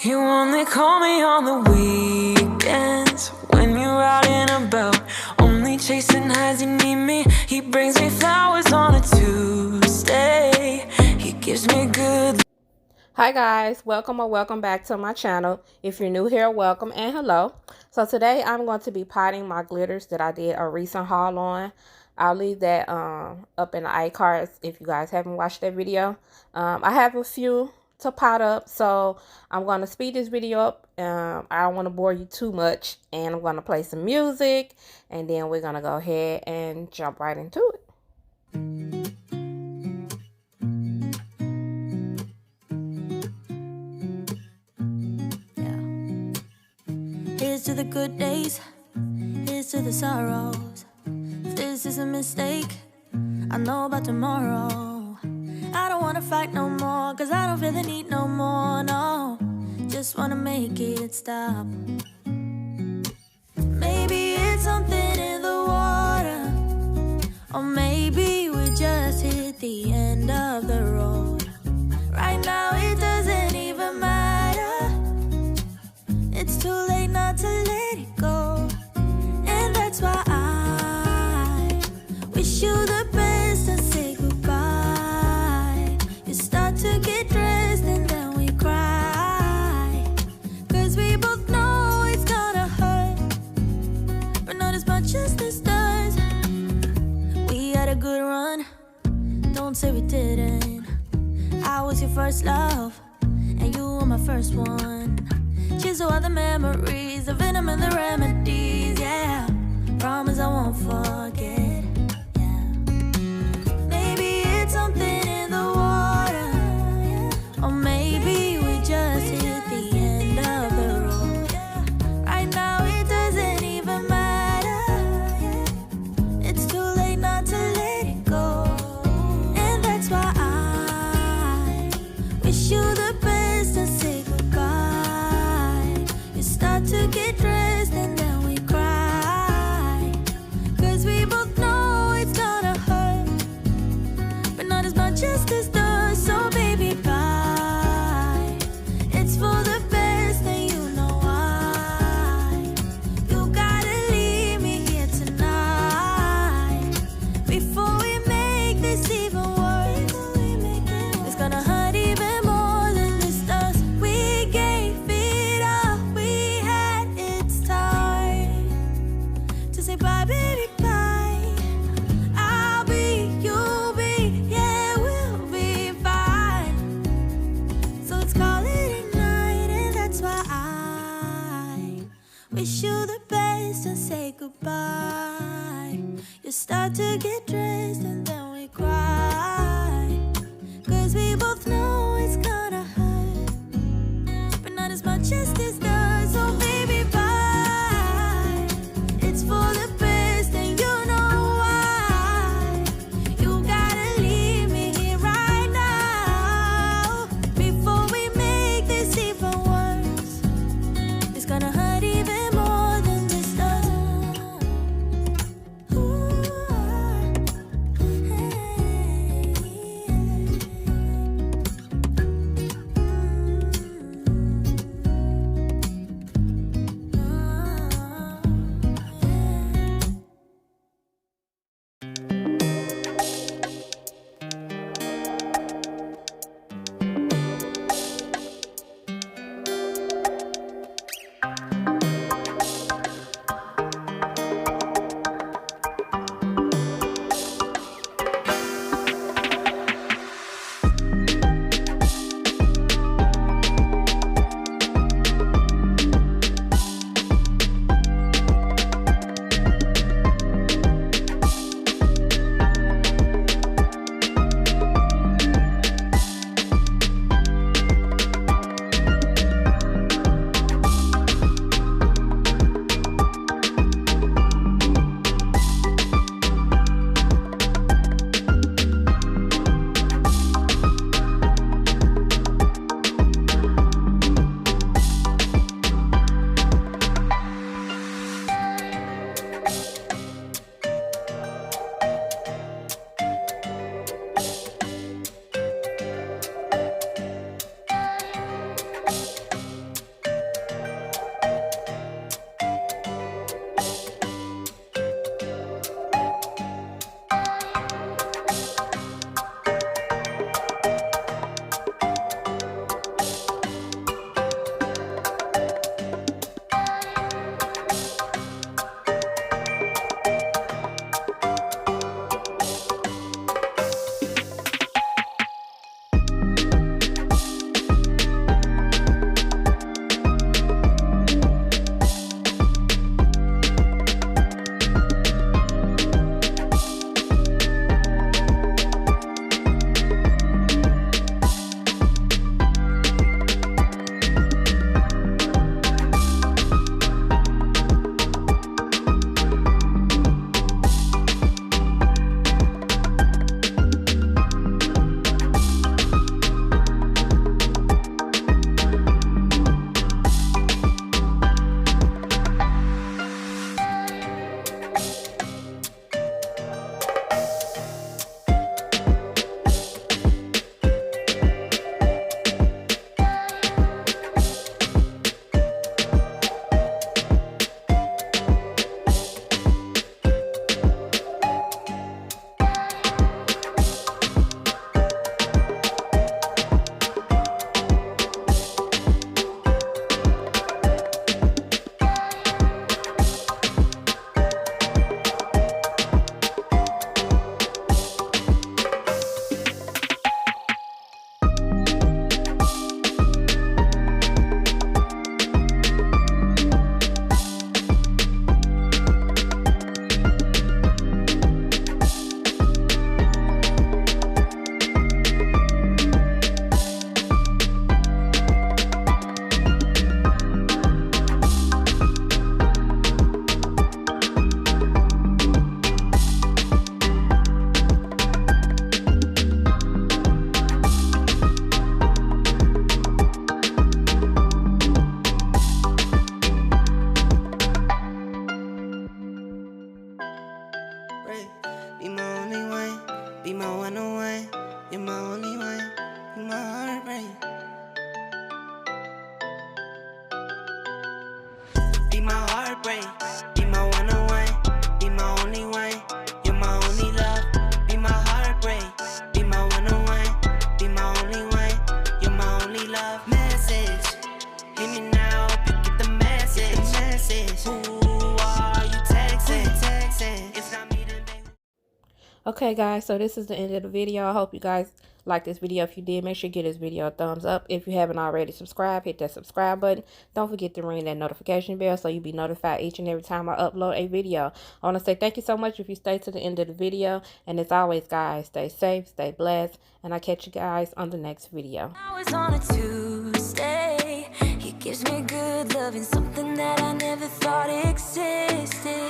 You only call me on the weekends when you're out and about, only chasing highs. You need me. He brings me flowers on a Tuesday. He gives me good. Hi guys, welcome or welcome back to my channel. If you're new here, welcome and hello. So today I'm going to be potting my glitters that I did a recent haul on. I'll leave that up in the iCards if you guys haven't watched that video. I have a few to pot up, so I'm going to speed this video up. I don't want to bore you too much, and I'm going to play some music, and then we're going to go ahead and jump right into it. Here's to the good days, here's to the sorrows. If this is a mistake, I know about tomorrow. I don't wanna fight no more, cause I don't feel the need no more, no. Just wanna make it stop. Maybe it's something in the water, or maybe we just hit the end of the road. Right now it doesn't even matter. It's too late not to let it go. And that's why I wish you the best and say goodbye. You start to get dressed and then we cry, cause we both know it's gonna hurt, but not as much as this does. We had a good run, don't say we didn't. I was your first love, and you were my first one. Cheers to all the memories, the venom and the remedies, yeah. Promise I won't forget, yeah. Maybe it's something in the water, or maybe we just hit the end of the road. Right now it doesn't even matter. It's too late not to let it go. And that's why I wish you the best and say goodbye. Start to get dressed and then we cry, cause we both know it's gonna hurt, but not as much as this does. So baby, bye. It's for the best and you know why. You gotta leave me here tonight before we make this even worse. It's gonna hurt even more than this does. We gave it up. Say bye, baby, bye. I'll be, you'll be, yeah, we'll be fine. So let's call it a night, and that's why I wish you the best and say goodbye. You start to get dressed and then we cry, cause we both know it's gonna hurt, but not as much as this does. So baby, bye. It's for the best and you know why. You gotta leave me here right now before we make this even worse. It's gonna hurt even more heartbreak. Be my one on one, be my only one. You're my only love, be my heartbreak. Be my one on one, be my only one. You're my only love. Message, hear me now, you get the message. Who are you texting? It's not me then, baby. Okay guys, so this is the end of the video. I hope you guys like this video. If you did, make sure you give this video a thumbs up. If you haven't already subscribed, hit that subscribe button. Don't forget to ring that notification bell so you'll be notified each and every time I upload a video. I want to say thank you so much if you stay to the end of the video. And as always guys, stay safe, stay blessed, and I'll catch you guys on the next video. I was on a Tuesday. He gives me good loving, something that I never thought existed.